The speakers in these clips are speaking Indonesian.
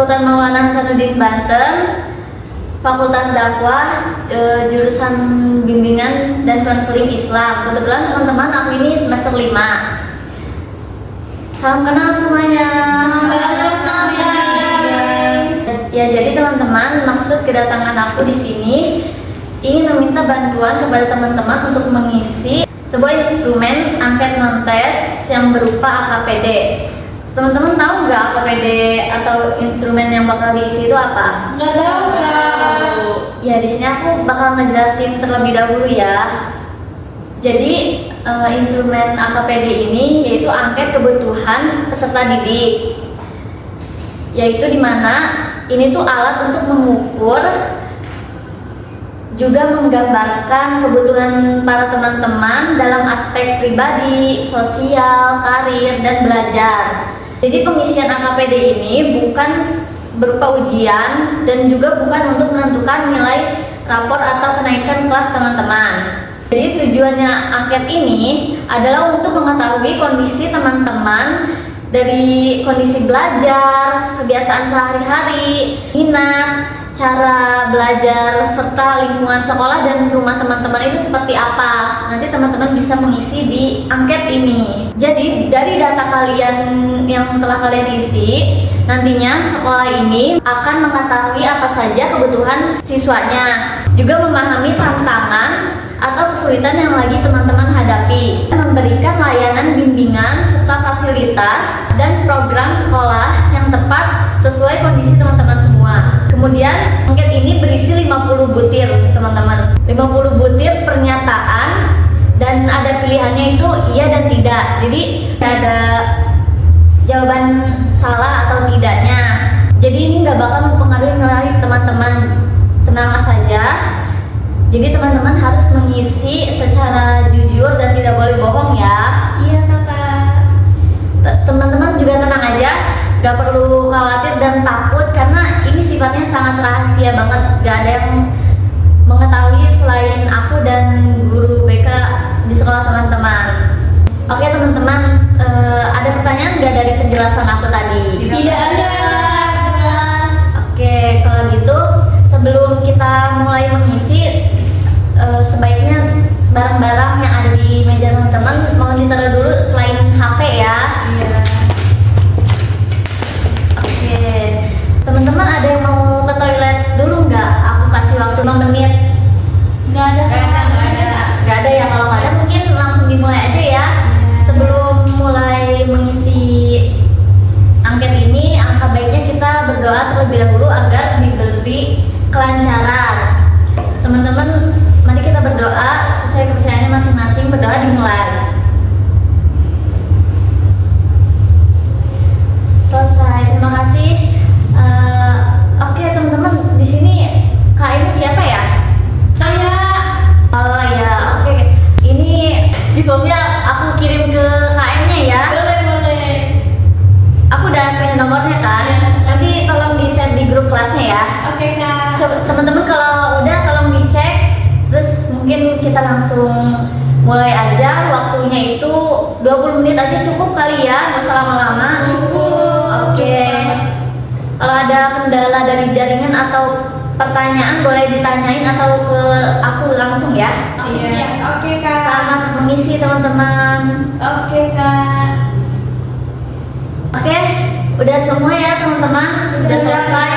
Sultan Maulana Hasanuddin Banten, Fakultas Dakwah, jurusan Bimbingan dan Konseling Islam. Kebetulan teman-teman aku ini semester 5. Salam kenal semuanya. Ya, jadi teman-teman, maksud kedatangan aku di sini ingin meminta bantuan kepada teman-teman untuk mengisi sebuah instrumen angket non-tes yang berupa AKPD. Teman-teman tahu nggak AKPD atau instrumen yang bakal diisi itu apa? Nggak tahu. Ya, di sini aku bakal ngejelasin terlebih dahulu ya. Jadi instrumen AKPD ini yaitu angket kebutuhan peserta didik, yaitu dimana ini tuh alat untuk mengukur juga menggambarkan kebutuhan para teman-teman dalam aspek pribadi, sosial, karir, dan belajar. Jadi pengisian AKPD ini bukan berupa ujian dan juga bukan untuk menentukan nilai rapor atau kenaikan kelas teman-teman. Jadi tujuannya angket ini adalah untuk mengetahui kondisi teman-teman dari kondisi belajar, kebiasaan sehari-hari, minat, cara belajar, serta lingkungan sekolah dan rumah teman-teman itu seperti apa. Nanti teman-teman bisa mengisi di angket ini. Jadi dari data kalian yang telah kalian isi, nantinya sekolah ini akan mengetahui apa saja kebutuhan siswanya, juga memahami tantangan atau kesulitan yang lagi teman-teman hadapi, memberikan layanan bimbingan serta fasilitas dan program sekolah yang tepat sesuai kondisi teman-teman semua. Kemudian angket ini berisi 50 butir teman-teman, 50 butir pernyataan dan ada pilihannya itu iya dan tidak. Jadi ada jawaban salah atau tidaknya. Jadi ini nggak bakal mempengaruhi nilai teman-teman, tenang saja. Jadi teman-teman harus mengisi secara jujur dan tidak boleh bohong ya. Iya kakak. Teman-teman juga tenang aja, gak perlu khawatir dan takut karena ini sifatnya sangat rahasia banget. Gak ada yang mengetahui selain aku dan guru BK di sekolah teman-teman. Oke teman-teman, ada pertanyaan gak dari penjelasan aku tadi? Tidak ada. Oke, kalau gitu sebelum kita mulai mengisi, sebaiknya barang-barang yang ada di meja teman-teman mau ditaruh dulu selain HP ya. Iya. Oke, teman-teman ada yang mau ke toilet dulu nggak? Aku kasih waktu 5 menit. Nggak ada. Nggak ada ya, kalau nggak ada mungkin langsung dimulai aja ya. Sebelum mulai mengisi angket ini, alangkah baiknya kita berdoa terlebih dahulu agar diberi kelancaran. Teman-teman, mari kita berdoa sesuai kepercayaannya masing-masing. Berdoa dimulai. Selesai. Terima kasih. Oke teman-teman, di sini Kak ini siapa ya? Saya. Oh ya, oke. Ini di formnya aku kirim ke KM-nya ya. Boleh. Aku udah punya nomornya kan. Nanti tolong di-share di grup kelasnya ya. Oke kak. Teman-teman kalau udah tolong dicek, terus mungkin kita langsung mulai aja. Waktunya itu 20 menit aja cukup kali ya, nggak usah lama-lama. Cukup. Oke. Kalau ada kendala dari jaringan atau pertanyaan boleh ditanyain atau ke aku langsung ya. Iya. Oke kak. Selamat mengisi teman-teman. Oke kak. Oke, udah semua ya teman-teman. Sudah selesai.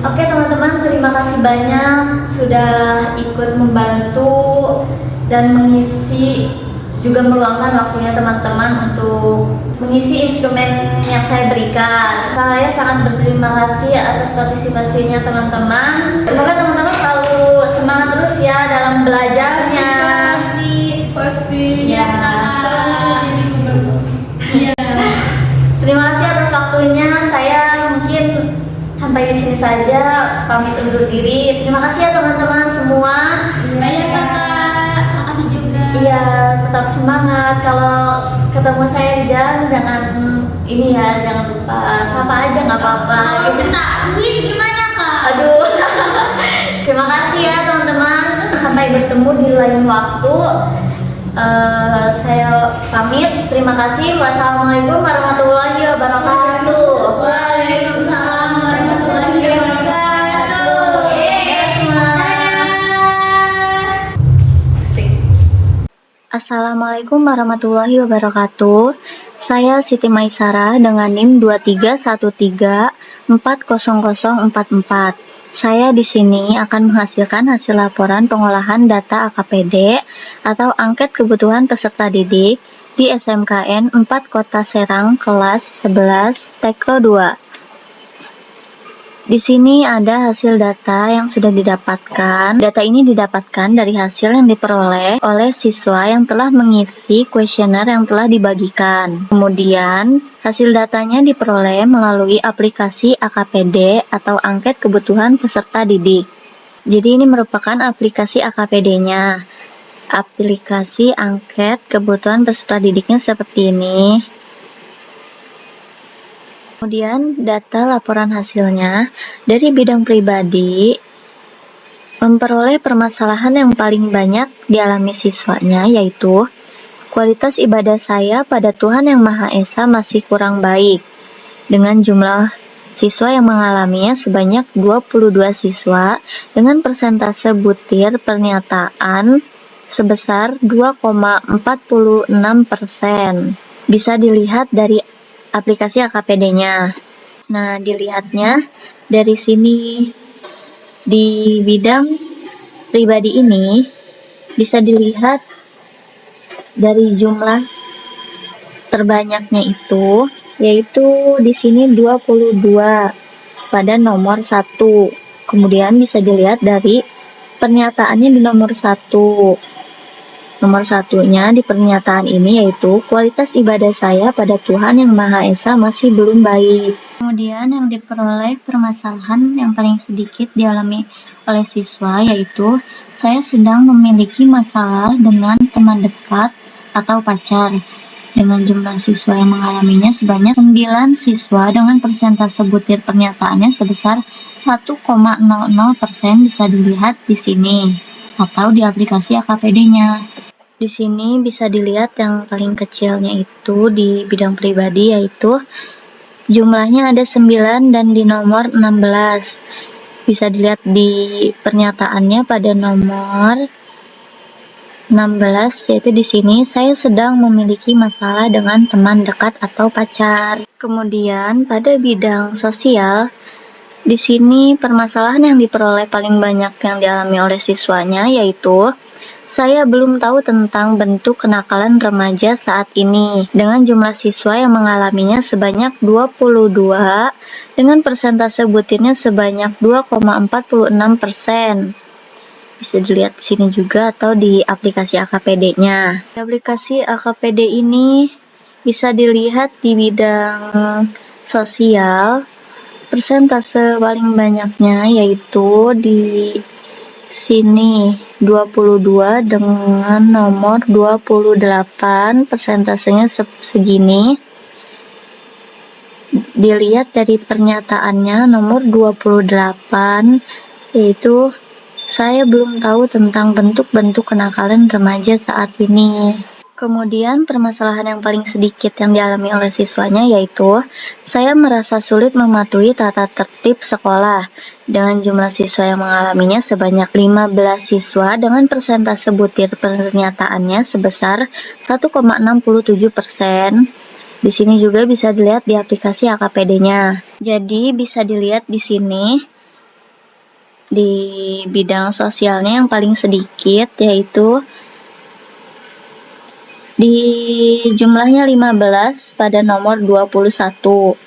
Oke teman-teman, terima kasih banyak sudah ikut membantu dan mengisi, juga meluangkan waktunya teman-teman untuk mengisi instrumen yang saya berikan. Saya sangat berterima kasih atas partisipasinya teman-teman. Semoga teman-teman selalu semangat terus ya dalam belajarnya. Pasti. Ya. Iya. Terima kasih atas waktunya. Saya mungkin sampai di sini saja, pamit undur diri. Terima kasih ya teman-teman semua. Banyak kakak. Makasih juga. Iya, tetap semangat. Kalau ketemu saya di jalan jangan ini ya, jangan lupa sapa aja nggak apa-apa. Kalau minta duit gimana kak? Aduh. Terima kasih ya teman-teman. Sampai bertemu di lain waktu. Saya pamit. Terima kasih. Wassalamualaikum warahmatullahi wabarakatuh. Waalaikumsalam warahmatullahi Assalamualaikum warahmatullahi wabarakatuh. Saya Siti Maisara dengan NIM 231340044. Saya di sini akan menghasilkan hasil laporan pengolahan data AKPD atau angket kebutuhan peserta didik di SMKN 4 Kota Serang kelas 11 Tekro 2. Di sini ada hasil data yang sudah didapatkan. Data ini didapatkan dari hasil yang diperoleh oleh siswa yang telah mengisi kuesioner yang telah dibagikan. Kemudian, hasil datanya diperoleh melalui aplikasi AKPD atau angket kebutuhan peserta didik. Jadi ini merupakan aplikasi AKPD-nya. Aplikasi angket kebutuhan peserta didiknya seperti ini. Kemudian data laporan hasilnya dari bidang pribadi memperoleh permasalahan yang paling banyak dialami siswanya, yaitu kualitas ibadah saya pada Tuhan Yang Maha Esa masih kurang baik, dengan jumlah siswa yang mengalaminya sebanyak 22 siswa dengan persentase butir pernyataan sebesar 2,46%. Bisa dilihat dari aplikasi AKPD-nya. Nah, dilihatnya dari sini di bidang pribadi ini bisa dilihat dari jumlah terbanyaknya itu, yaitu di sini 22 pada nomor 1. Kemudian bisa dilihat dari pernyataannya di nomor 1. Nomor satunya di pernyataan ini yaitu kualitas ibadah saya pada Tuhan Yang Maha Esa masih belum baik. Kemudian yang diperoleh permasalahan yang paling sedikit dialami oleh siswa yaitu saya sedang memiliki masalah dengan teman dekat atau pacar. Dengan jumlah siswa yang mengalaminya sebanyak 9 siswa dengan persentase butir pernyataannya sebesar 1,00% bisa dilihat di sini atau di aplikasi AKPD-nya. Di sini bisa dilihat yang paling kecilnya itu di bidang pribadi, yaitu jumlahnya ada 9 dan di nomor 16. Bisa dilihat di pernyataannya pada nomor 16, yaitu di sini saya sedang memiliki masalah dengan teman dekat atau pacar. Kemudian pada bidang sosial, di sini permasalahan yang diperoleh paling banyak yang dialami oleh siswanya yaitu saya belum tahu tentang bentuk kenakalan remaja saat ini, dengan jumlah siswa yang mengalaminya sebanyak 22, dengan persentase butirnya sebanyak 2,46%. Bisa dilihat di sini juga atau di aplikasi AKPD-nya. Di aplikasi AKPD ini bisa dilihat di bidang sosial, persentase paling banyaknya yaitu di sini 22 dengan nomor 28, persentasenya segini. Dilihat dari pernyataannya nomor 28, yaitu saya belum tahu tentang bentuk-bentuk kenakalan remaja saat ini. Kemudian permasalahan yang paling sedikit yang dialami oleh siswanya yaitu saya merasa sulit mematuhi tata tertib sekolah, dengan jumlah siswa yang mengalaminya sebanyak 15 siswa dengan persentase butir pernyataannya sebesar 1,67%. Di sini juga bisa dilihat di aplikasi AKPD-nya. Jadi bisa dilihat di sini di bidang sosialnya yang paling sedikit yaitu di jumlahnya 15 pada nomor 21.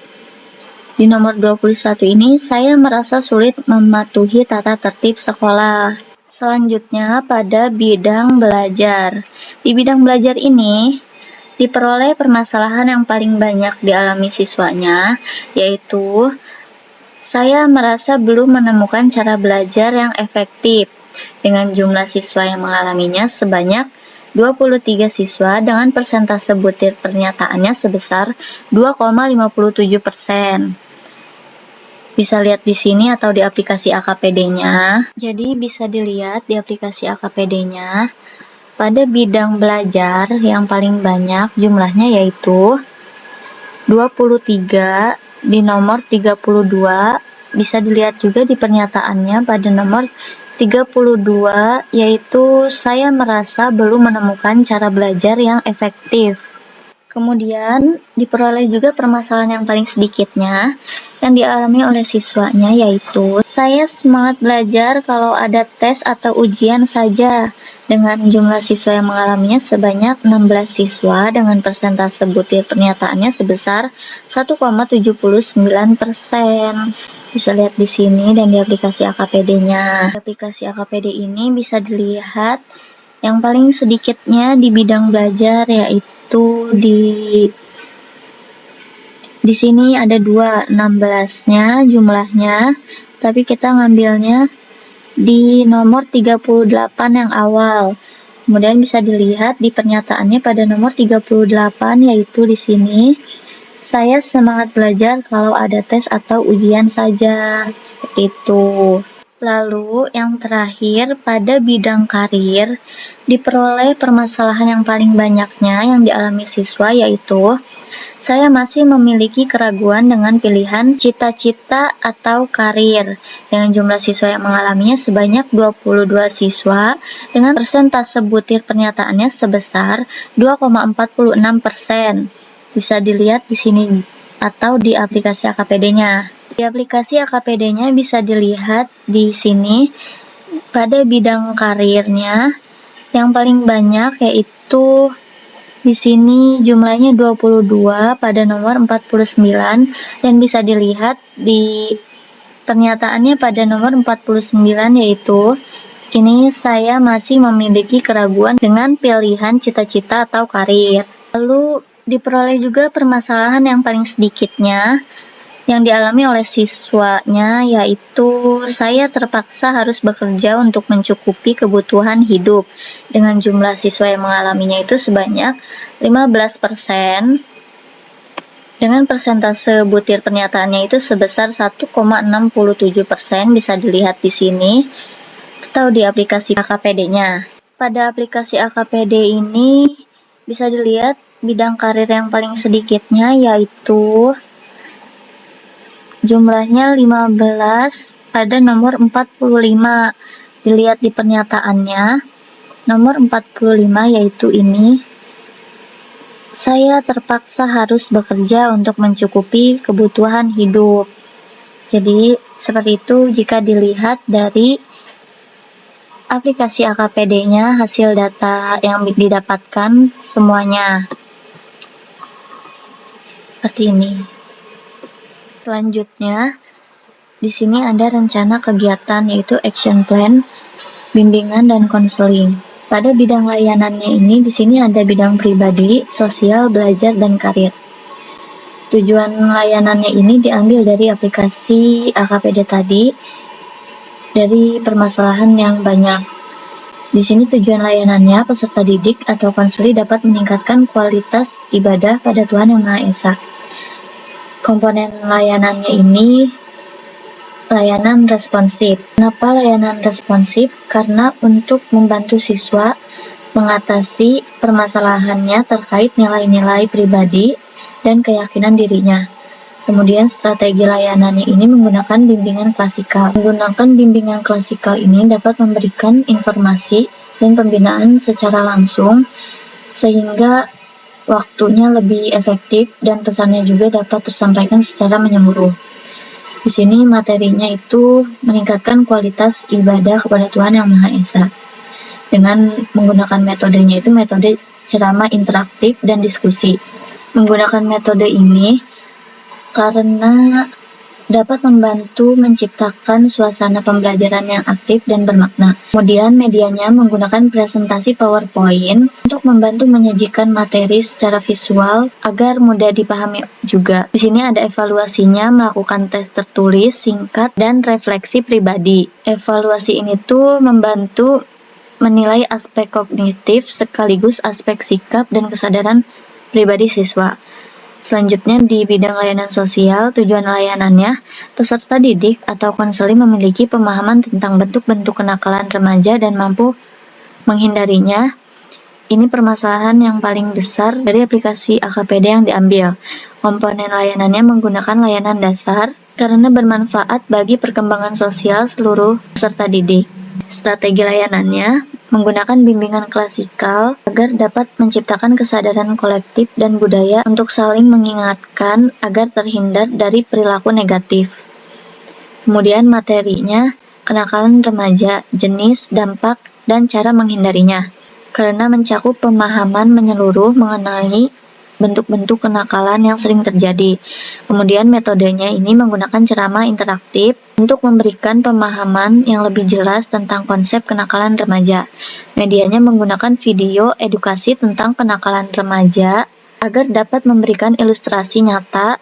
Di nomor 21 ini saya merasa sulit mematuhi tata tertib sekolah. Selanjutnya pada bidang belajar. Di bidang belajar ini diperoleh permasalahan yang paling banyak dialami siswanya, yaitu saya merasa belum menemukan cara belajar yang efektif, dengan jumlah siswa yang mengalaminya sebanyak 23 siswa dengan persentase butir pernyataannya sebesar 2,57%. Bisa lihat di sini atau di aplikasi AKPD-nya. Jadi bisa dilihat di aplikasi AKPD-nya pada bidang belajar yang paling banyak jumlahnya yaitu 23 di nomor 32. Bisa dilihat juga di pernyataannya pada nomor 32, yaitu saya merasa belum menemukan cara belajar yang efektif. Kemudian diperoleh juga permasalahan yang paling sedikitnya yang dialami oleh siswanya, yaitu saya semangat belajar kalau ada tes atau ujian saja. Dengan jumlah siswa yang mengalaminya sebanyak 16 siswa dengan persentase butir pernyataannya sebesar 1,79%. Bisa lihat di sini dan di aplikasi AKPD-nya. Di aplikasi AKPD ini bisa dilihat yang paling sedikitnya di bidang belajar, yaitu di sini ada 16-nya jumlahnya, tapi kita ngambilnya di nomor 38 yang awal. Kemudian bisa dilihat di pernyataannya pada nomor 38, yaitu di sini saya semangat belajar kalau ada tes atau ujian saja. Seperti itu. Lalu yang terakhir, pada bidang karir diperoleh permasalahan yang paling banyaknya yang dialami siswa, yaitu saya masih memiliki keraguan dengan pilihan cita-cita atau karir. Dengan jumlah siswa yang mengalaminya sebanyak 22 siswa dengan persentase butir pernyataannya sebesar 2,46%. Bisa dilihat di sini atau di aplikasi AKPD-nya. Di aplikasi AKPD-nya bisa dilihat di sini pada bidang karirnya yang paling banyak, yaitu di sini jumlahnya 22 pada nomor 49, dan bisa dilihat di pernyataannya pada nomor 49, yaitu ini saya masih memiliki keraguan dengan pilihan cita-cita atau karir. Lalu diperoleh juga permasalahan yang paling sedikitnya yang dialami oleh siswanya, yaitu saya terpaksa harus bekerja untuk mencukupi kebutuhan hidup. Dengan jumlah siswa yang mengalaminya itu sebanyak 15%, dengan persentase butir pernyataannya itu sebesar 1,67%. Bisa dilihat di sini atau di aplikasi AKPD-nya. Pada aplikasi AKPD ini bisa dilihat bidang karir yang paling sedikitnya, yaitu jumlahnya 15 pada nomor 45. Dilihat di pernyataannya, nomor 45 yaitu ini, saya terpaksa harus bekerja untuk mencukupi kebutuhan hidup. Jadi seperti itu jika dilihat dari aplikasi AKPD-nya, hasil data yang didapatkan semuanya seperti ini. Selanjutnya, di sini ada rencana kegiatan, yaitu action plan, bimbingan dan konseling. Pada bidang layanannya ini, di sini ada bidang pribadi, sosial, belajar, dan karir. Tujuan layanannya ini diambil dari aplikasi AKPD tadi, dari permasalahan yang banyak. Di sini tujuan layanannya, peserta didik atau konseli dapat meningkatkan kualitas ibadah pada Tuhan Yang Maha Esa. Komponen layanannya ini layanan responsif. Kenapa layanan responsif? Karena untuk membantu siswa mengatasi permasalahannya terkait nilai-nilai pribadi dan keyakinan dirinya. Kemudian strategi layanannya ini menggunakan bimbingan klasikal. Menggunakan bimbingan klasikal ini dapat memberikan informasi dan pembinaan secara langsung sehingga waktunya lebih efektif dan pesannya juga dapat tersampaikan secara menyeluruh. Di sini materinya itu meningkatkan kualitas ibadah kepada Tuhan Yang Maha Esa. Dengan menggunakan metodenya itu metode ceramah interaktif dan diskusi. Menggunakan metode ini karena dapat membantu menciptakan suasana pembelajaran yang aktif dan bermakna. Kemudian medianya menggunakan presentasi PowerPoint untuk membantu menyajikan materi secara visual agar mudah dipahami juga. Di sini ada evaluasinya, melakukan tes tertulis, singkat, dan refleksi pribadi. Evaluasi ini tuh membantu menilai aspek kognitif sekaligus aspek sikap dan kesadaran pribadi siswa. Selanjutnya di bidang layanan sosial, tujuan layanannya, peserta didik atau konseling memiliki pemahaman tentang bentuk-bentuk kenakalan remaja dan mampu menghindarinya. Ini permasalahan yang paling besar dari aplikasi AKPD yang diambil. Komponen layanannya menggunakan layanan dasar karena bermanfaat bagi perkembangan sosial seluruh peserta didik. Strategi layanannya menggunakan bimbingan klasikal agar dapat menciptakan kesadaran kolektif dan budaya untuk saling mengingatkan agar terhindar dari perilaku negatif. Kemudian materinya, kenakalan remaja, jenis, dampak, dan cara menghindarinya. Karena mencakup pemahaman menyeluruh mengenai bentuk-bentuk kenakalan yang sering terjadi. Kemudian metodenya ini menggunakan ceramah interaktif untuk memberikan pemahaman yang lebih jelas tentang konsep kenakalan remaja. Medianya menggunakan video edukasi tentang kenakalan remaja agar dapat memberikan ilustrasi nyata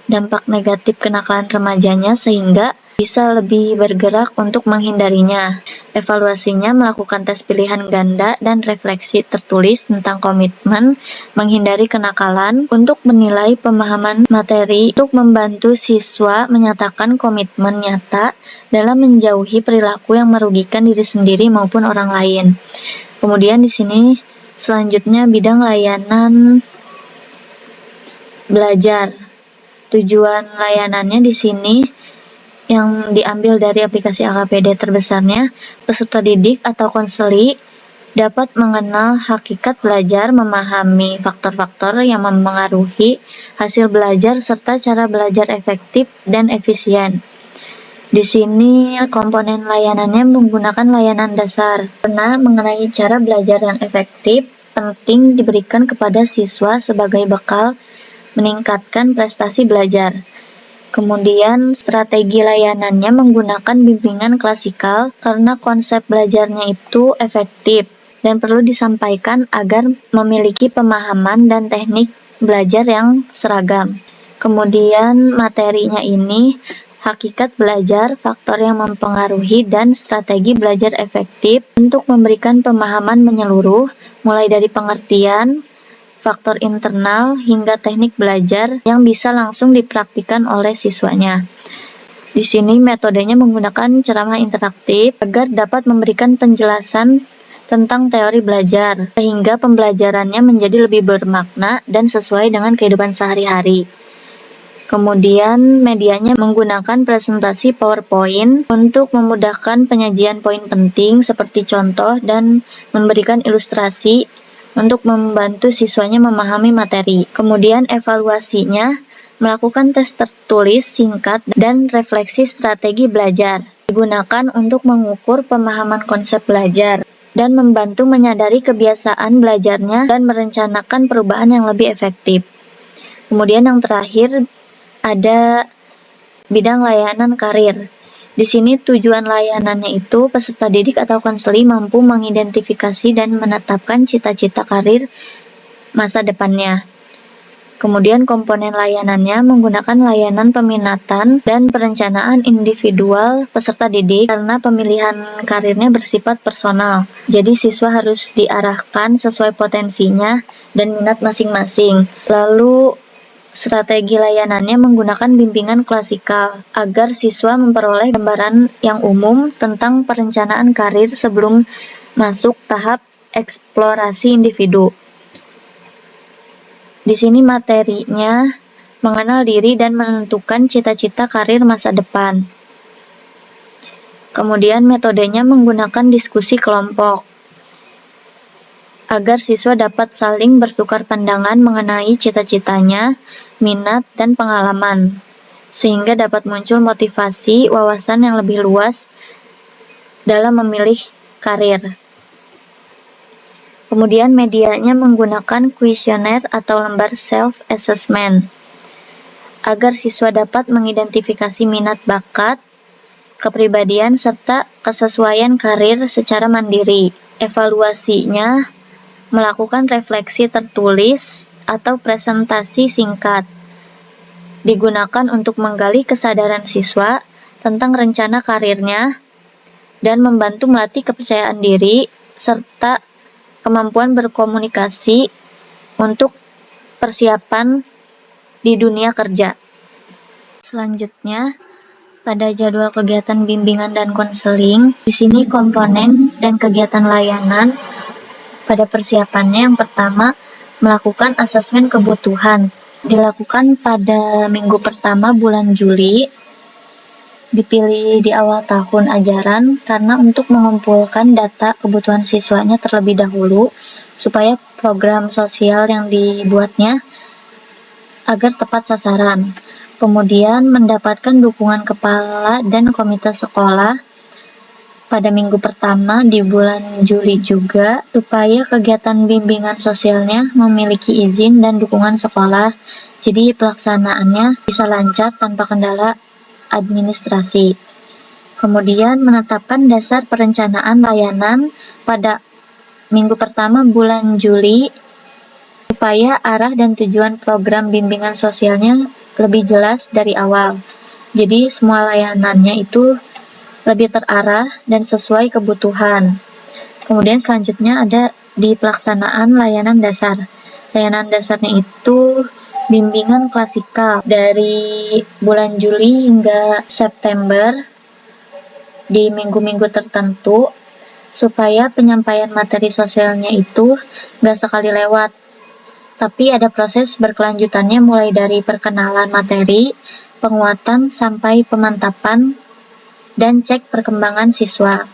dampak negatif kenakalan remajanya sehingga bisa lebih bergerak untuk menghindarinya. Evaluasinya melakukan tes pilihan ganda dan refleksi tertulis tentang komitmen menghindari kenakalan untuk menilai pemahaman materi untuk membantu siswa menyatakan komitmen nyata dalam menjauhi perilaku yang merugikan diri sendiri maupun orang lain. Kemudian di sini selanjutnya bidang layanan belajar. Tujuan layanannya di sini yang diambil dari aplikasi AKPD terbesarnya, peserta didik atau konseli dapat mengenal hakikat belajar, memahami faktor-faktor yang mempengaruhi hasil belajar, serta cara belajar efektif dan efisien. Di sini komponen layanannya menggunakan layanan dasar, karena mengenai cara belajar yang efektif penting diberikan kepada siswa sebagai bekal meningkatkan prestasi belajar. Kemudian strategi layanannya menggunakan bimbingan klasikal karena konsep belajarnya itu efektif dan perlu disampaikan agar memiliki pemahaman dan teknik belajar yang seragam. Kemudian materinya ini hakikat belajar, faktor yang mempengaruhi, dan strategi belajar efektif untuk memberikan pemahaman menyeluruh mulai dari pengertian, faktor internal, hingga teknik belajar yang bisa langsung dipraktikkan oleh siswanya. Di sini metodenya menggunakan ceramah interaktif agar dapat memberikan penjelasan tentang teori belajar, sehingga pembelajarannya menjadi lebih bermakna dan sesuai dengan kehidupan sehari-hari. Kemudian medianya menggunakan presentasi PowerPoint untuk memudahkan penyajian poin penting seperti contoh dan memberikan ilustrasi untuk membantu siswanya memahami materi. Kemudian evaluasinya melakukan tes tertulis singkat dan refleksi strategi belajar. Digunakan untuk mengukur pemahaman konsep belajar dan membantu menyadari kebiasaan belajarnya dan merencanakan perubahan yang lebih efektif. Kemudian yang terakhir ada bidang layanan karir. Di sini tujuan layanannya itu peserta didik atau konseli mampu mengidentifikasi dan menetapkan cita-cita karir masa depannya. Kemudian komponen layanannya menggunakan layanan peminatan dan perencanaan individual peserta didik karena pemilihan karirnya bersifat personal. Jadi siswa harus diarahkan sesuai potensinya dan minat masing-masing. Lalu strategi layanannya menggunakan bimbingan klasikal agar siswa memperoleh gambaran yang umum tentang perencanaan karir sebelum masuk tahap eksplorasi individu. Di sini materinya mengenal diri dan menentukan cita-cita karir masa depan. Kemudian metodenya menggunakan diskusi kelompok agar siswa dapat saling bertukar pandangan mengenai cita-citanya, minat, dan pengalaman, sehingga dapat muncul motivasi, wawasan yang lebih luas dalam memilih karir. Kemudian medianya menggunakan kuesioner atau lembar self-assessment, agar siswa dapat mengidentifikasi minat bakat, kepribadian, serta kesesuaian karir secara mandiri. Evaluasinya melakukan refleksi tertulis atau presentasi singkat. Digunakan untuk menggali kesadaran siswa tentang rencana karirnya dan membantu melatih kepercayaan diri serta kemampuan berkomunikasi untuk persiapan di dunia kerja. Selanjutnya, pada jadwal kegiatan bimbingan dan konseling, di sini komponen dan kegiatan layanan. Pada persiapannya yang pertama, melakukan asesmen kebutuhan. Dilakukan pada minggu pertama bulan Juli. dipilih di awal tahun ajaran karena untuk mengumpulkan data kebutuhan siswanya terlebih dahulu supaya program sosial yang dibuatnya agar tepat sasaran. Kemudian mendapatkan dukungan kepala dan komite sekolah pada minggu pertama di bulan Juli juga supaya kegiatan bimbingan sosialnya memiliki izin dan dukungan sekolah. Jadi pelaksanaannya bisa lancar tanpa kendala administrasi. Kemudian menetapkan dasar perencanaan layanan pada minggu pertama bulan Juli supaya arah dan tujuan program bimbingan sosialnya lebih jelas dari awal. Jadi semua layanannya itu lebih terarah dan sesuai kebutuhan. Kemudian selanjutnya ada di pelaksanaan layanan dasar. Layanan dasarnya itu bimbingan klasikal dari bulan Juli hingga September di minggu-minggu tertentu supaya penyampaian materi sosialnya itu gak sekali lewat, tapi ada proses berkelanjutannya mulai dari perkenalan materi, penguatan sampai pemantapan dan cek perkembangan siswa.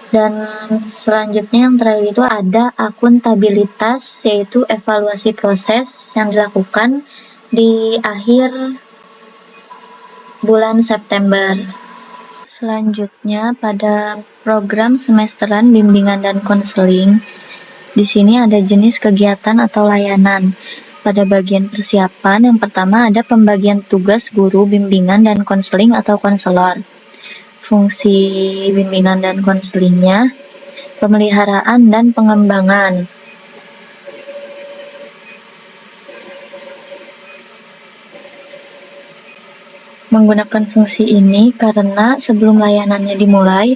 Dan selanjutnya yang terakhir itu ada akuntabilitas, yaitu evaluasi proses yang dilakukan di akhir bulan September. Selanjutnya pada program semesteran bimbingan dan konseling, di sini ada jenis kegiatan atau layanan. Pada bagian persiapan yang pertama ada pembagian tugas guru bimbingan dan konseling atau konselor. Fungsi bimbingan dan konselingnya, pemeliharaan dan pengembangan. Menggunakan fungsi ini karena sebelum layanannya dimulai,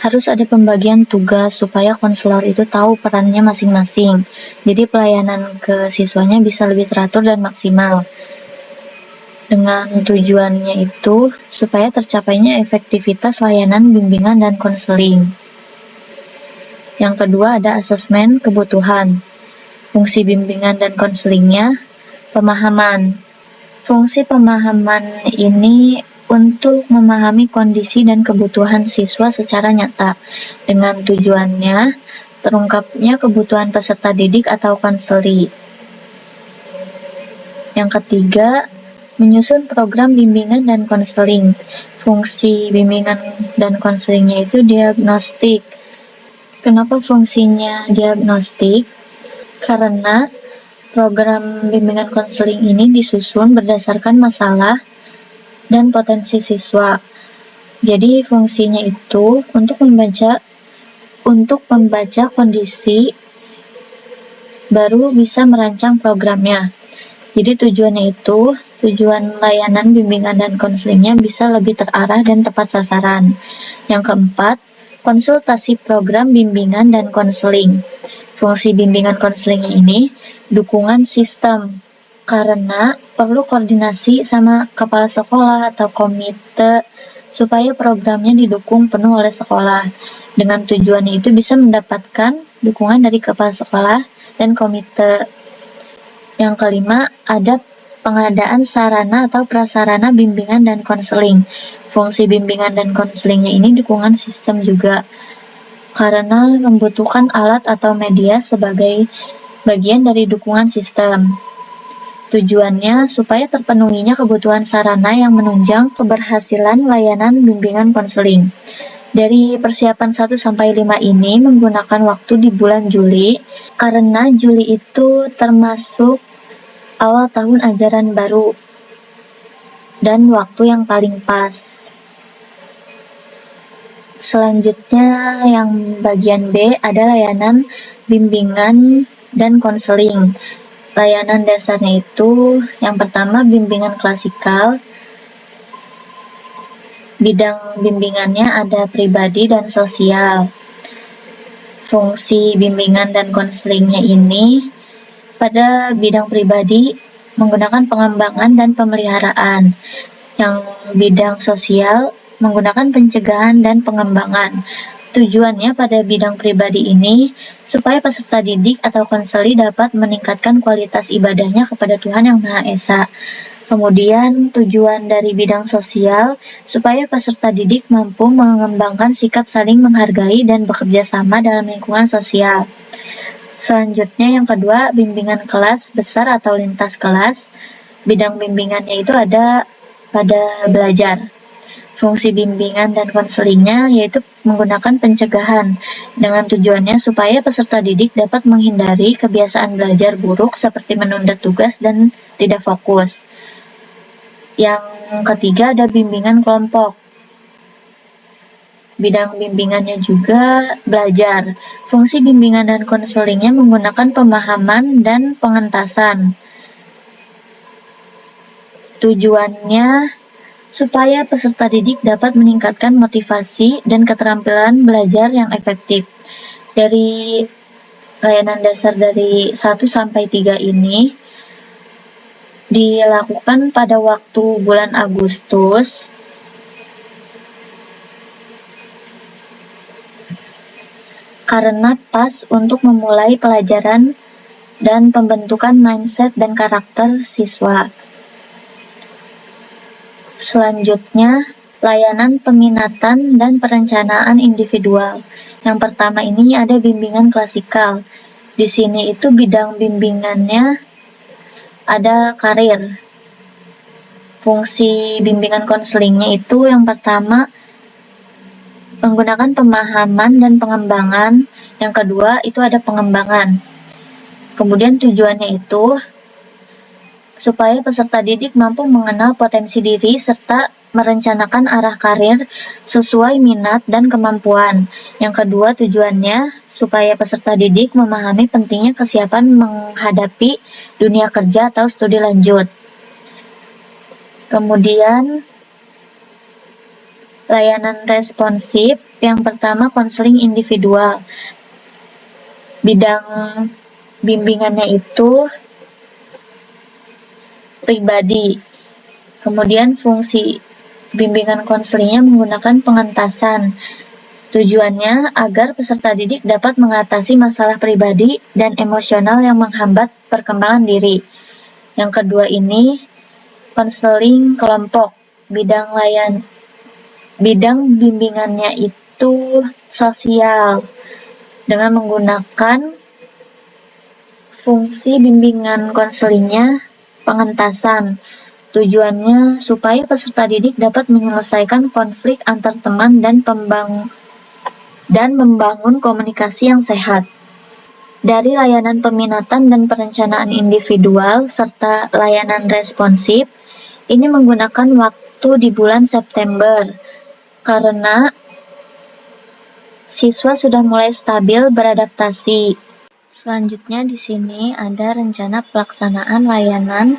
harus ada pembagian tugas supaya konselor itu tahu perannya masing-masing. Jadi pelayanan ke siswanya bisa lebih teratur dan maksimal. Dengan tujuannya itu supaya tercapainya efektivitas layanan bimbingan dan konseling. Yang kedua ada asesmen kebutuhan. Fungsi bimbingan dan konselingnya, pemahaman. Fungsi pemahaman ini untuk memahami kondisi dan kebutuhan siswa secara nyata, dengan tujuannya terungkapnya kebutuhan peserta didik atau konseli. Yang ketiga, menyusun program bimbingan dan konseling. Fungsi bimbingan dan konselingnya itu diagnostik. Kenapa fungsinya diagnostik? Karena program bimbingan konseling ini disusun berdasarkan masalah dan potensi siswa. Jadi fungsinya itu untuk membaca kondisi baru bisa merancang programnya. Jadi tujuan layanan bimbingan dan konselingnya bisa lebih terarah dan tepat sasaran. Yang keempat, konsultasi program bimbingan dan konseling. Fungsi bimbingan konselingnya ini dukungan sistem, karena perlu koordinasi sama kepala sekolah atau komite supaya programnya didukung penuh oleh sekolah. Dengan tujuannya itu bisa mendapatkan dukungan dari kepala sekolah dan komite. Yang kelima, ada pengadaan sarana atau prasarana bimbingan dan konseling. Fungsi bimbingan dan konselingnya ini dukungan sistem juga, karena membutuhkan alat atau media sebagai bagian dari dukungan sistem. Tujuannya supaya terpenuhinya kebutuhan sarana yang menunjang keberhasilan layanan bimbingan konseling. Dari persiapan 1-5 ini menggunakan waktu di bulan Juli, karena Juli itu termasuk awal tahun ajaran baru dan waktu yang paling pas. Selanjutnya yang bagian B ada layanan bimbingan dan konseling. Layanan dasarnya itu yang pertama bimbingan klasikal. Bidang bimbingannya ada pribadi dan sosial. Fungsi bimbingan dan konselingnya ini pada bidang pribadi menggunakan pengembangan dan pemeliharaan. Yang bidang sosial menggunakan pencegahan dan pengembangan. Tujuannya pada bidang pribadi ini supaya peserta didik atau konseli dapat meningkatkan kualitas ibadahnya kepada Tuhan Yang Maha Esa. Kemudian tujuan dari bidang sosial supaya peserta didik mampu mengembangkan sikap saling menghargai dan bekerja sama dalam lingkungan sosial. Selanjutnya yang kedua, bimbingan kelas besar atau lintas kelas. Bidang bimbingannya itu ada pada belajar. Fungsi bimbingan dan konselingnya yaitu menggunakan pencegahan dengan tujuannya supaya peserta didik dapat menghindari kebiasaan belajar buruk seperti menunda tugas dan tidak fokus. Yang ketiga ada bimbingan kelompok. Bidang bimbingannya juga belajar. Fungsi bimbingan dan konselingnya menggunakan pemahaman dan pengentasan. Tujuannya supaya peserta didik dapat meningkatkan motivasi dan keterampilan belajar yang efektif. Dari layanan dasar dari 1 sampai 3 ini dilakukan pada waktu bulan Agustus karena pas untuk memulai pelajaran dan pembentukan mindset dan karakter siswa. Selanjutnya, layanan peminatan dan perencanaan individual. Yang pertama ini ada bimbingan klasikal. Di sini itu bidang bimbingannya ada karir. Fungsi bimbingan konselingnya itu yang pertama menggunakan pemahaman dan pengembangan. Yang kedua itu ada pengembangan. Kemudian tujuannya itu supaya peserta didik mampu mengenal potensi diri serta merencanakan arah karir sesuai minat dan kemampuan. Yang kedua tujuannya supaya peserta didik memahami pentingnya kesiapan menghadapi dunia kerja atau studi lanjut. Kemudian layanan responsif, yang pertama konseling individual. Bidang bimbingannya itu pribadi. Kemudian fungsi bimbingan konselingnya menggunakan pengentasan. Tujuannya agar peserta didik dapat mengatasi masalah pribadi dan emosional yang menghambat perkembangan diri. Yang kedua ini konseling kelompok. Bidang bimbingannya itu sosial dengan menggunakan fungsi bimbingan konselingnya pengentasan. Tujuannya supaya peserta didik dapat menyelesaikan konflik antar teman dan membangun komunikasi yang sehat. Dari layanan peminatan dan perencanaan individual serta layanan responsif, ini menggunakan waktu di bulan September karena siswa sudah mulai stabil beradaptasi. Selanjutnya di sini ada rencana pelaksanaan layanan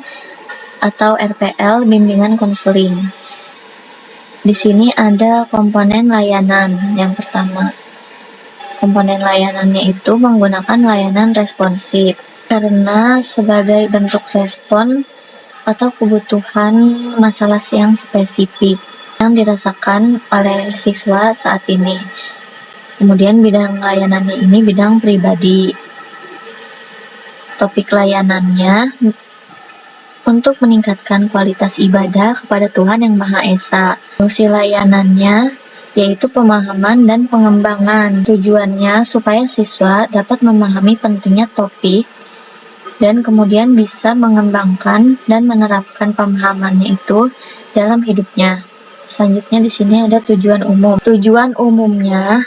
atau RPL bimbingan konseling. Di sini ada komponen layanan. Yang pertama, komponen layanannya itu menggunakan layanan responsif karena sebagai bentuk respon atau kebutuhan masalah yang spesifik yang dirasakan oleh siswa saat ini. Kemudian bidang layanannya ini bidang pribadi. Topik layanannya untuk meningkatkan kualitas ibadah kepada Tuhan Yang Maha Esa. Fungsi layanannya yaitu pemahaman dan pengembangan. Tujuannya supaya siswa dapat memahami pentingnya topik dan kemudian bisa mengembangkan dan menerapkan pemahamannya itu dalam hidupnya. Selanjutnya di sini ada tujuan umum. Tujuan umumnya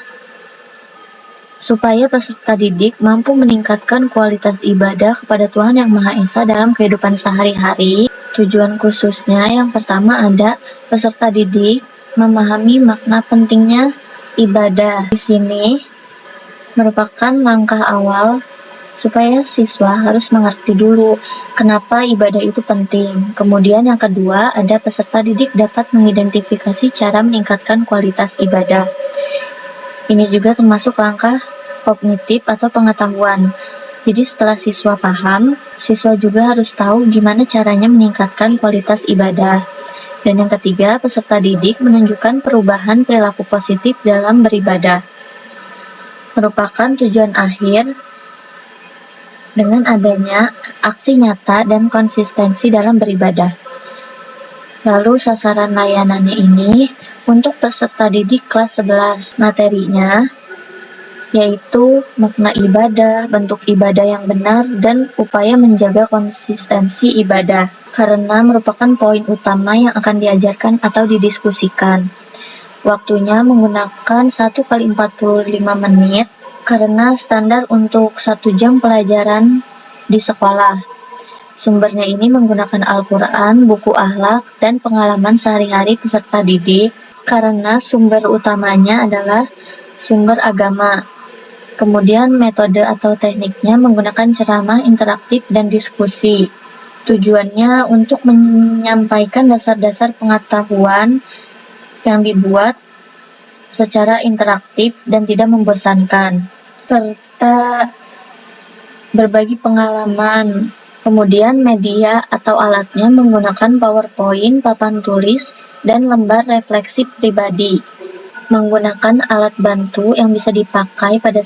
supaya peserta didik mampu meningkatkan kualitas ibadah kepada Tuhan Yang Maha Esa dalam kehidupan sehari-hari. Tujuan khususnya yang pertama ada peserta didik memahami makna pentingnya ibadah. Di sini merupakan langkah awal supaya siswa harus mengerti dulu kenapa ibadah itu penting. Kemudian yang kedua ada peserta didik dapat mengidentifikasi cara meningkatkan kualitas ibadah. Ini juga termasuk langkah kognitif atau pengetahuan. Jadi setelah siswa paham, siswa juga harus tahu gimana caranya meningkatkan kualitas ibadah. Dan yang ketiga, peserta didik menunjukkan perubahan perilaku positif dalam beribadah. Merupakan tujuan akhir dengan adanya aksi nyata dan konsistensi dalam beribadah. Lalu sasaran layanannya ini untuk peserta didik kelas 11. Materinya yaitu makna ibadah, bentuk ibadah yang benar, dan upaya menjaga konsistensi ibadah, karena merupakan poin utama yang akan diajarkan atau didiskusikan. Waktunya menggunakan 1 kali 45 menit, karena standar untuk 1 jam pelajaran di sekolah. Sumbernya ini menggunakan Al-Quran, buku akhlak, dan pengalaman sehari-hari peserta didik, karena sumber utamanya adalah sumber agama. Kemudian metode atau tekniknya menggunakan ceramah interaktif dan diskusi. Tujuannya untuk menyampaikan dasar-dasar pengetahuan yang dibuat secara interaktif dan tidak membosankan, serta berbagi pengalaman. Kemudian media atau alatnya menggunakan PowerPoint, papan tulis, dan lembar refleksi pribadi. Menggunakan alat bantu yang bisa dipakai pada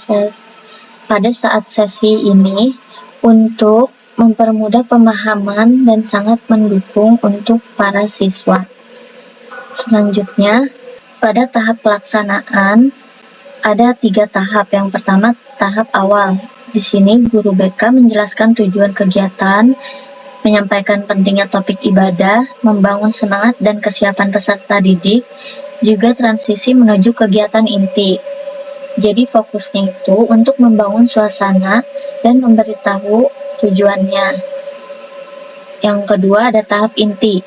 saat sesi ini untuk mempermudah pemahaman dan sangat mendukung untuk para siswa. Selanjutnya, pada tahap pelaksanaan ada 3 tahap. Yang pertama, tahap awal. Di sini guru BK menjelaskan tujuan kegiatan, menyampaikan pentingnya topik ibadah, membangun semangat dan kesiapan peserta didik, juga transisi menuju kegiatan inti. Jadi fokusnya itu untuk membangun suasana dan memberitahu tujuannya. Yang kedua ada tahap inti.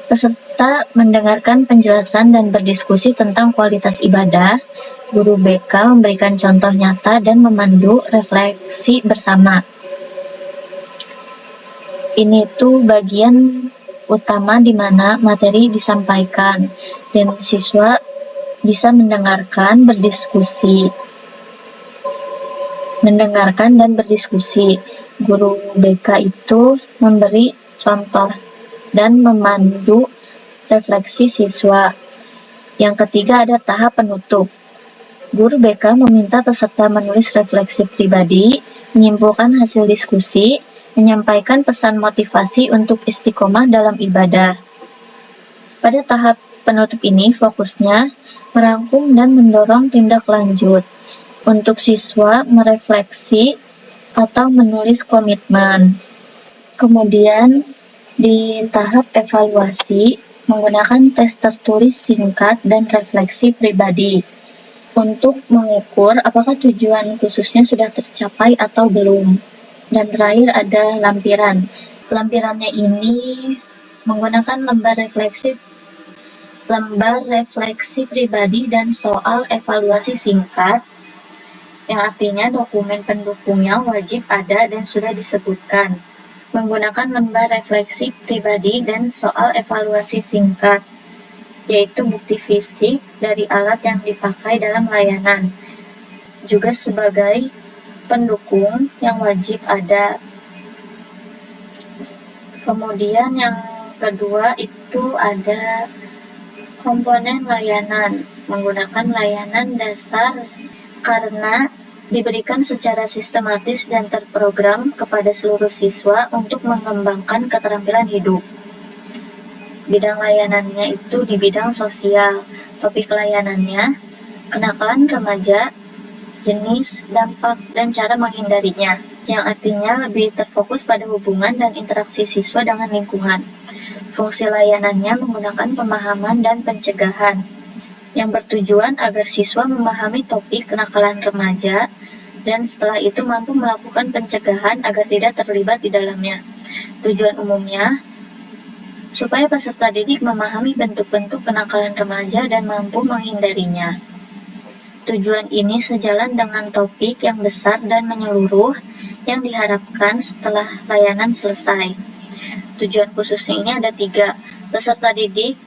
Peserta mendengarkan penjelasan dan berdiskusi tentang kualitas ibadah. Guru BK memberikan contoh nyata dan memandu refleksi bersama. Ini tuh bagian utama di mana materi disampaikan dan siswa bisa mendengarkan, mendengarkan dan berdiskusi. Guru BK itu memberi contoh dan memandu refleksi siswa. Yang ketiga ada tahap penutup. Guru BK meminta peserta menulis refleksi pribadi, menyimpulkan hasil diskusi, menyampaikan pesan motivasi untuk istiqomah dalam ibadah. Pada tahap penutup ini fokusnya merangkum dan mendorong tindak lanjut untuk siswa merefleksi atau menulis komitmen. Kemudian di tahap evaluasi menggunakan tes tertulis singkat dan refleksi pribadi untuk mengukur apakah tujuan khususnya sudah tercapai atau belum. Dan terakhir ada lampiran. Lampirannya ini menggunakan lembar refleksi pribadi dan soal evaluasi singkat, yang artinya dokumen pendukungnya wajib ada dan sudah disebutkan. Menggunakan lembar refleksi pribadi dan soal evaluasi singkat, yaitu bukti fisik dari alat yang dipakai dalam layanan, juga sebagai pendukung yang wajib ada. Kemudian yang kedua itu ada komponen layanan. Menggunakan layanan dasar karena diberikan secara sistematis dan terprogram kepada seluruh siswa untuk mengembangkan keterampilan hidup. Bidang layanannya itu di bidang sosial. Topik layanannya kenakalan remaja, jenis, dampak, dan cara menghindarinya, yang artinya lebih terfokus pada hubungan dan interaksi siswa dengan lingkungan. Fungsi layanannya menggunakan pemahaman dan pencegahan, yang bertujuan agar siswa memahami topik kenakalan remaja, dan setelah itu mampu melakukan pencegahan agar tidak terlibat di dalamnya. Tujuan umumnya, supaya peserta didik memahami bentuk-bentuk kenakalan remaja dan mampu menghindarinya. Tujuan ini sejalan dengan topik yang besar dan menyeluruh yang diharapkan setelah layanan selesai. Tujuan khususnya ini ada 3. Peserta didik.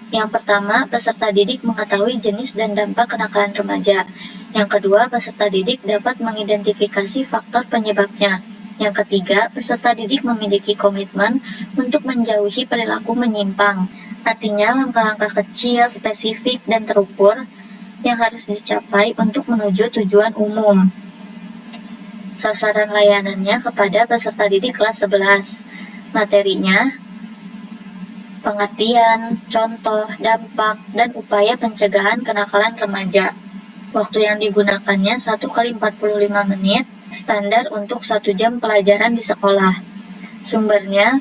Yang pertama, peserta didik mengetahui jenis dan dampak kenakalan remaja. Yang kedua, peserta didik dapat mengidentifikasi faktor penyebabnya. Yang ketiga, peserta didik memiliki komitmen untuk menjauhi perilaku menyimpang. Artinya, langkah-langkah kecil, spesifik, dan terukur yang harus dicapai untuk menuju tujuan umum. Sasaran layanannya kepada peserta didik kelas 11. Materinya pengertian, contoh, dampak, dan upaya pencegahan kenakalan remaja. Waktu yang digunakannya 1 kali 45 menit, standar untuk 1 jam pelajaran di sekolah. Sumbernya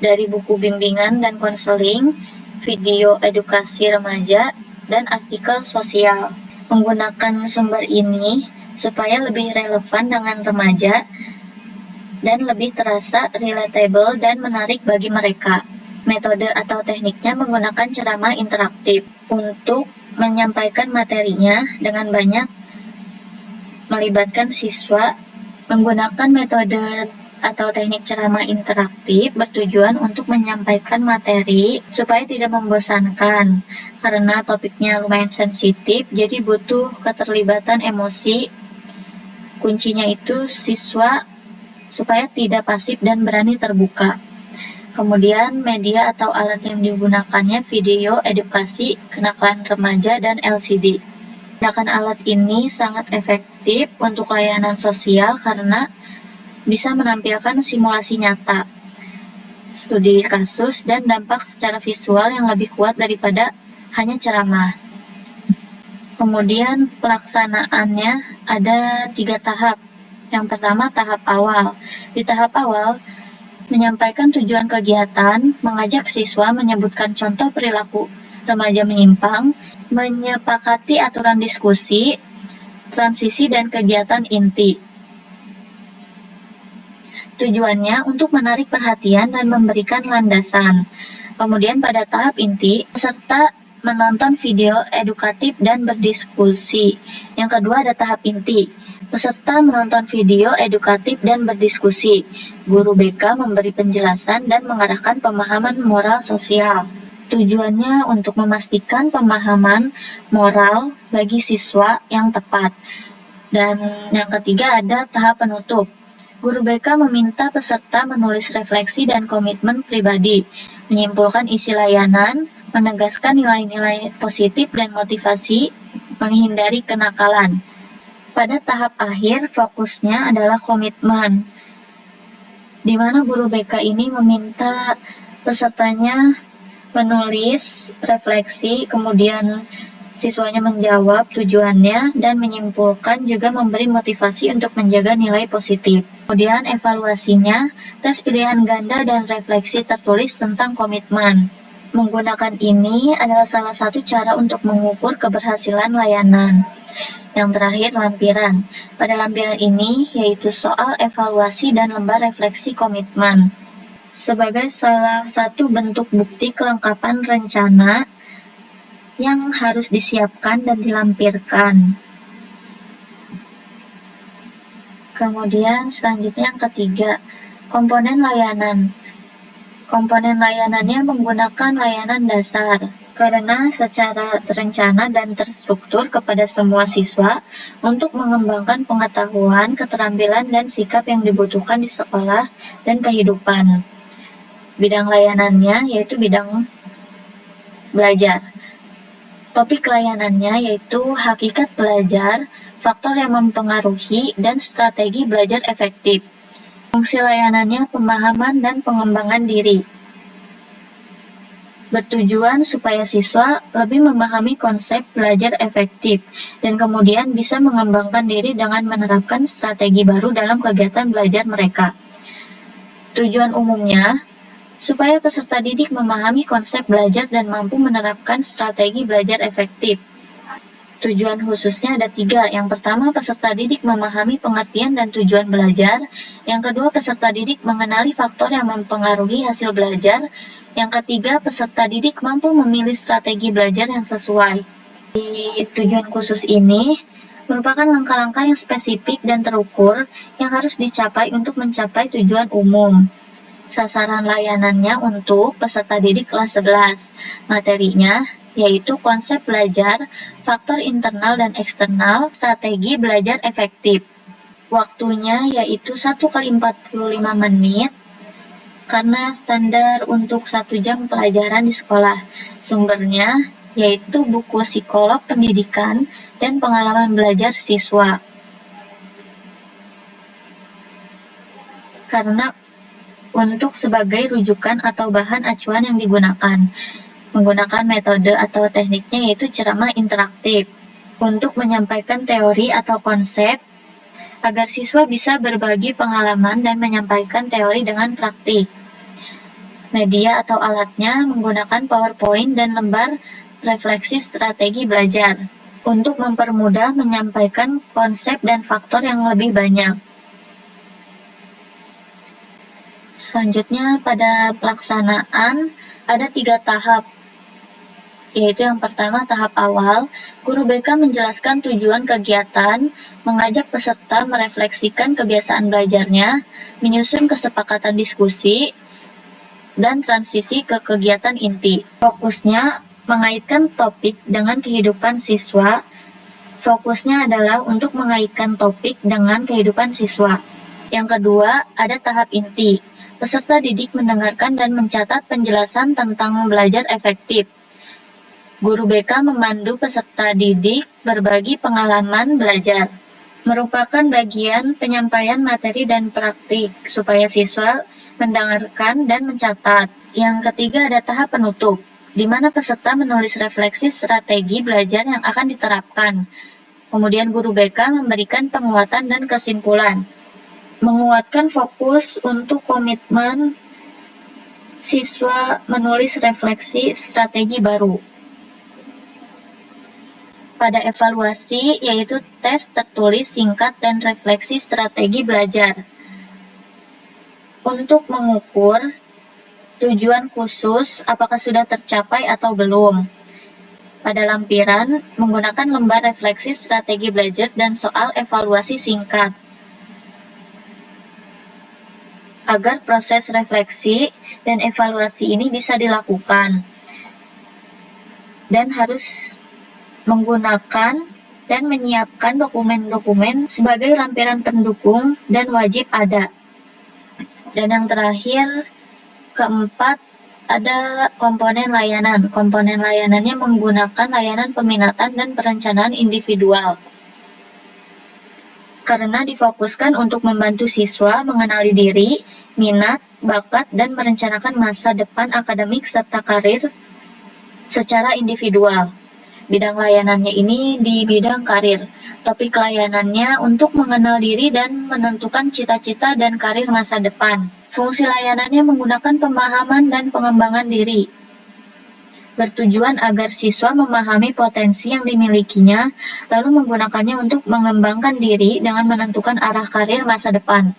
dari buku bimbingan dan konseling, video edukasi remaja, dan artikel sosial. Menggunakan sumber ini supaya lebih relevan dengan remaja dan lebih terasa relatable dan menarik bagi mereka. Metode atau tekniknya menggunakan ceramah interaktif untuk menyampaikan materinya dengan banyak melibatkan siswa. Menggunakan metode atau teknik ceramah interaktif bertujuan untuk menyampaikan materi supaya tidak membosankan karena topiknya lumayan sensitif, jadi butuh keterlibatan emosi. Kuncinya itu siswa supaya tidak pasif dan berani terbuka. Kemudian media atau alat yang digunakannya video edukasi kenakalan remaja dan LCD. Menggunakan alat ini sangat efektif untuk layanan sosial karena bisa menampilkan simulasi nyata, studi kasus, dan dampak secara visual yang lebih kuat daripada hanya ceramah. Kemudian pelaksanaannya ada 3 tahap. Yang pertama, tahap awal. Di tahap awal, menyampaikan tujuan kegiatan, mengajak siswa menyebutkan contoh perilaku remaja menyimpang, menyepakati aturan diskusi, transisi, dan kegiatan inti. Tujuannya untuk menarik perhatian dan memberikan landasan. Kemudian pada tahap inti, peserta menonton video edukatif dan berdiskusi. Yang kedua ada tahap inti. Peserta menonton video edukatif dan berdiskusi. Guru BK memberi penjelasan dan mengarahkan pemahaman moral sosial. Tujuannya untuk memastikan pemahaman moral bagi siswa yang tepat. Dan yang ketiga ada tahap penutup. Guru BK meminta peserta menulis refleksi dan komitmen pribadi, menyimpulkan isi layanan, menegaskan nilai-nilai positif dan motivasi, menghindari kenakalan. Pada tahap akhir, fokusnya adalah komitmen, di mana guru BK ini meminta pesertanya menulis refleksi, kemudian siswanya menjawab tujuannya, dan menyimpulkan juga memberi motivasi untuk menjaga nilai positif. Kemudian evaluasinya, tes pilihan ganda dan refleksi tertulis tentang komitmen. Menggunakan ini adalah salah satu cara untuk mengukur keberhasilan layanan. Yang terakhir, lampiran. Pada lampiran ini yaitu soal evaluasi dan lembar refleksi komitmen. Sebagai salah satu bentuk bukti kelengkapan rencana yang harus disiapkan dan dilampirkan. Kemudian selanjutnya yang ketiga, komponen layanan. Komponen layanannya menggunakan layanan dasar, karena secara terencana dan terstruktur kepada semua siswa untuk mengembangkan pengetahuan, keterampilan, dan sikap yang dibutuhkan di sekolah dan kehidupan. Bidang layanannya yaitu bidang belajar. Topik layanannya yaitu hakikat belajar, faktor yang mempengaruhi, dan strategi belajar efektif. Fungsi layanannya pemahaman dan pengembangan diri. Bertujuan supaya siswa lebih memahami konsep belajar efektif dan kemudian bisa mengembangkan diri dengan menerapkan strategi baru dalam kegiatan belajar mereka. Tujuan umumnya, supaya peserta didik memahami konsep belajar dan mampu menerapkan strategi belajar efektif. Tujuan khususnya ada 3. Yang pertama, peserta didik memahami pengertian dan tujuan belajar. Yang kedua, peserta didik mengenali faktor yang mempengaruhi hasil belajar. Yang ketiga, peserta didik mampu memilih strategi belajar yang sesuai. Di tujuan khusus ini merupakan langkah-langkah yang spesifik dan terukur yang harus dicapai untuk mencapai tujuan umum. Sasaran layanannya untuk peserta didik kelas 11. Materinya yaitu konsep belajar, faktor internal dan eksternal, strategi belajar efektif. Waktunya yaitu 1 kali 45 menit, karena standar untuk 1 jam pelajaran di sekolah. Sumbernya yaitu buku psikolog pendidikan dan pengalaman belajar siswa. Karena untuk sebagai rujukan atau bahan acuan yang digunakan. Menggunakan metode atau tekniknya yaitu ceramah interaktif untuk menyampaikan teori atau konsep agar siswa bisa berbagi pengalaman dan menyampaikan teori dengan praktik. Media atau alatnya menggunakan PowerPoint dan lembar refleksi strategi belajar untuk mempermudah menyampaikan konsep dan faktor yang lebih banyak. Selanjutnya, pada pelaksanaan ada 3 tahap, yaitu yang pertama tahap awal, guru BK menjelaskan tujuan kegiatan, mengajak peserta merefleksikan kebiasaan belajarnya, menyusun kesepakatan diskusi, dan transisi ke kegiatan inti. Fokusnya mengaitkan topik dengan kehidupan siswa. Fokusnya adalah untuk mengaitkan topik dengan kehidupan siswa. Yang kedua, ada tahap inti. Peserta didik mendengarkan dan mencatat penjelasan tentang belajar efektif. Guru BK memandu peserta didik berbagi pengalaman belajar. Merupakan bagian penyampaian materi dan praktik supaya siswa mendengarkan dan mencatat. Yang ketiga ada tahap penutup, di mana peserta menulis refleksi strategi belajar yang akan diterapkan. Kemudian guru BK memberikan penguatan dan kesimpulan. Menguatkan fokus untuk komitmen siswa menulis refleksi strategi baru. Pada evaluasi, yaitu tes tertulis singkat dan refleksi strategi belajar. Untuk mengukur tujuan khusus apakah sudah tercapai atau belum. Pada lampiran, menggunakan lembar refleksi strategi belajar dan soal evaluasi singkat. Agar proses refleksi dan evaluasi ini bisa dilakukan. Dan harus menggunakan dan menyiapkan dokumen-dokumen sebagai lampiran pendukung dan wajib ada. Dan yang terakhir, keempat, ada komponen layanan. Komponen layanannya menggunakan layanan peminatan dan perencanaan individual. Karena difokuskan untuk membantu siswa mengenali diri, minat, bakat, dan merencanakan masa depan akademik serta karir secara individual. Bidang layanannya ini di bidang karir. Topik layanannya untuk mengenal diri dan menentukan cita-cita dan karir masa depan. Fungsi layanannya menggunakan pemahaman dan pengembangan diri. Bertujuan agar siswa memahami potensi yang dimilikinya, lalu menggunakannya untuk mengembangkan diri dengan menentukan arah karir masa depan.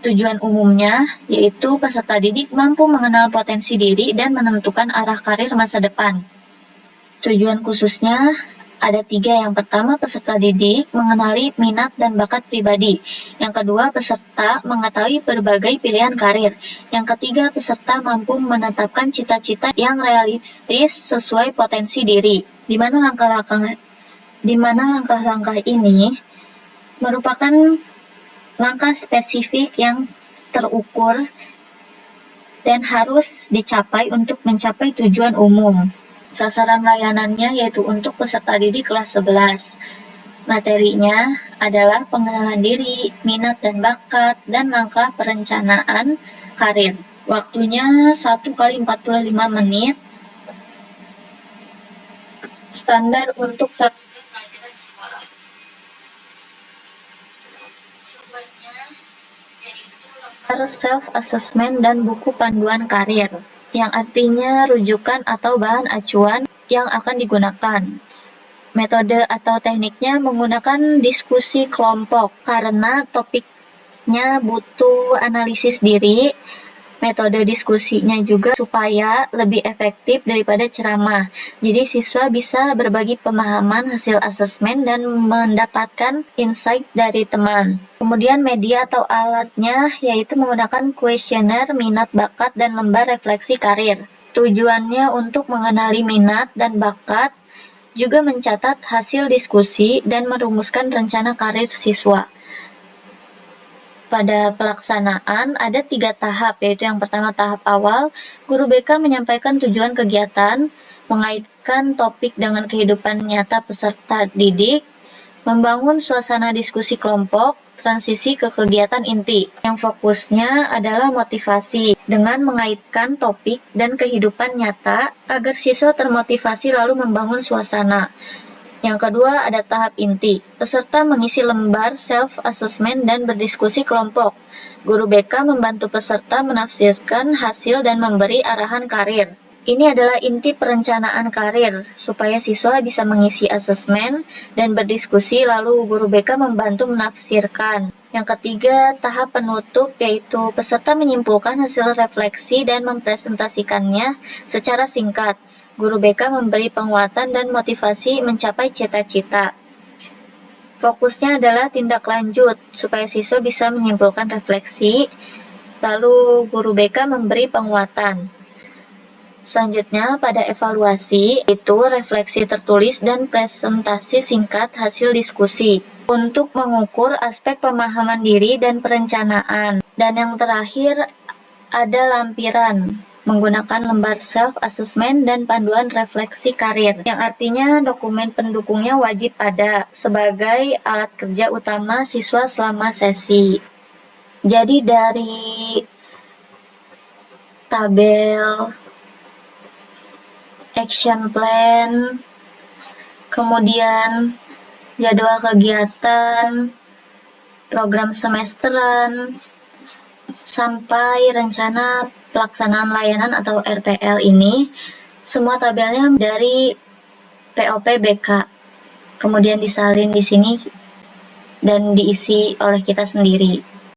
Tujuan umumnya yaitu peserta didik mampu mengenal potensi diri dan menentukan arah karir masa depan. Tujuan khususnya ada 3. Yang pertama, peserta didik mengenali minat dan bakat pribadi. Yang kedua, peserta mengetahui berbagai pilihan karir. Yang ketiga, peserta mampu menetapkan cita-cita yang realistis sesuai potensi diri. Di mana langkah-langkah ini merupakan langkah spesifik yang terukur dan harus dicapai untuk mencapai tujuan umum. Sasaran layanannya yaitu untuk peserta didik kelas 11. Materinya adalah pengenalan diri, minat dan bakat, dan langkah perencanaan karir. Waktunya 1x45 menit. Standar untuk 1 jam pelajaran sekolah. Sumbernya yaitu lembar self-assessment dan buku panduan karir, yang artinya rujukan atau bahan acuan yang akan digunakan. Metode atau tekniknya menggunakan diskusi kelompok karena topiknya butuh analisis diri. Metode diskusinya juga supaya lebih efektif daripada ceramah. Jadi siswa bisa berbagi pemahaman hasil asesmen dan mendapatkan insight dari teman. Kemudian media atau alatnya yaitu menggunakan kuesioner minat bakat dan lembar refleksi karir. Tujuannya untuk mengenali minat dan bakat, juga mencatat hasil diskusi dan merumuskan rencana karir siswa. Pada pelaksanaan ada 3 tahap, yaitu yang pertama tahap awal, guru BK menyampaikan tujuan kegiatan, mengaitkan topik dengan kehidupan nyata peserta didik, membangun suasana diskusi kelompok, transisi ke kegiatan inti, yang fokusnya adalah motivasi dengan mengaitkan topik dan kehidupan nyata agar siswa termotivasi lalu membangun suasana. Yang kedua ada tahap inti. Peserta mengisi lembar self-assessment dan berdiskusi kelompok. Guru BK membantu peserta menafsirkan hasil dan memberi arahan karir. Ini adalah inti perencanaan karir, supaya siswa bisa mengisi asesmen dan berdiskusi lalu guru BK membantu menafsirkan. Yang ketiga, tahap penutup, yaitu peserta menyimpulkan hasil refleksi dan mempresentasikannya secara singkat. Guru BK memberi penguatan dan motivasi mencapai cita-cita. Fokusnya adalah tindak lanjut, supaya siswa bisa menyimpulkan refleksi, lalu guru BK memberi penguatan. Selanjutnya, pada evaluasi, itu refleksi tertulis dan presentasi singkat hasil diskusi untuk mengukur aspek pemahaman diri dan perencanaan. Dan yang terakhir, ada lampiran menggunakan lembar self-assessment dan panduan refleksi karir, yang artinya dokumen pendukungnya wajib ada sebagai alat kerja utama siswa selama sesi. Jadi dari tabel action plan, kemudian jadwal kegiatan, program semesteran, sampai rencana pelaksanaan layanan atau RPL ini, semua tabelnya dari POP BK, kemudian disalin di sini dan diisi oleh kita sendiri.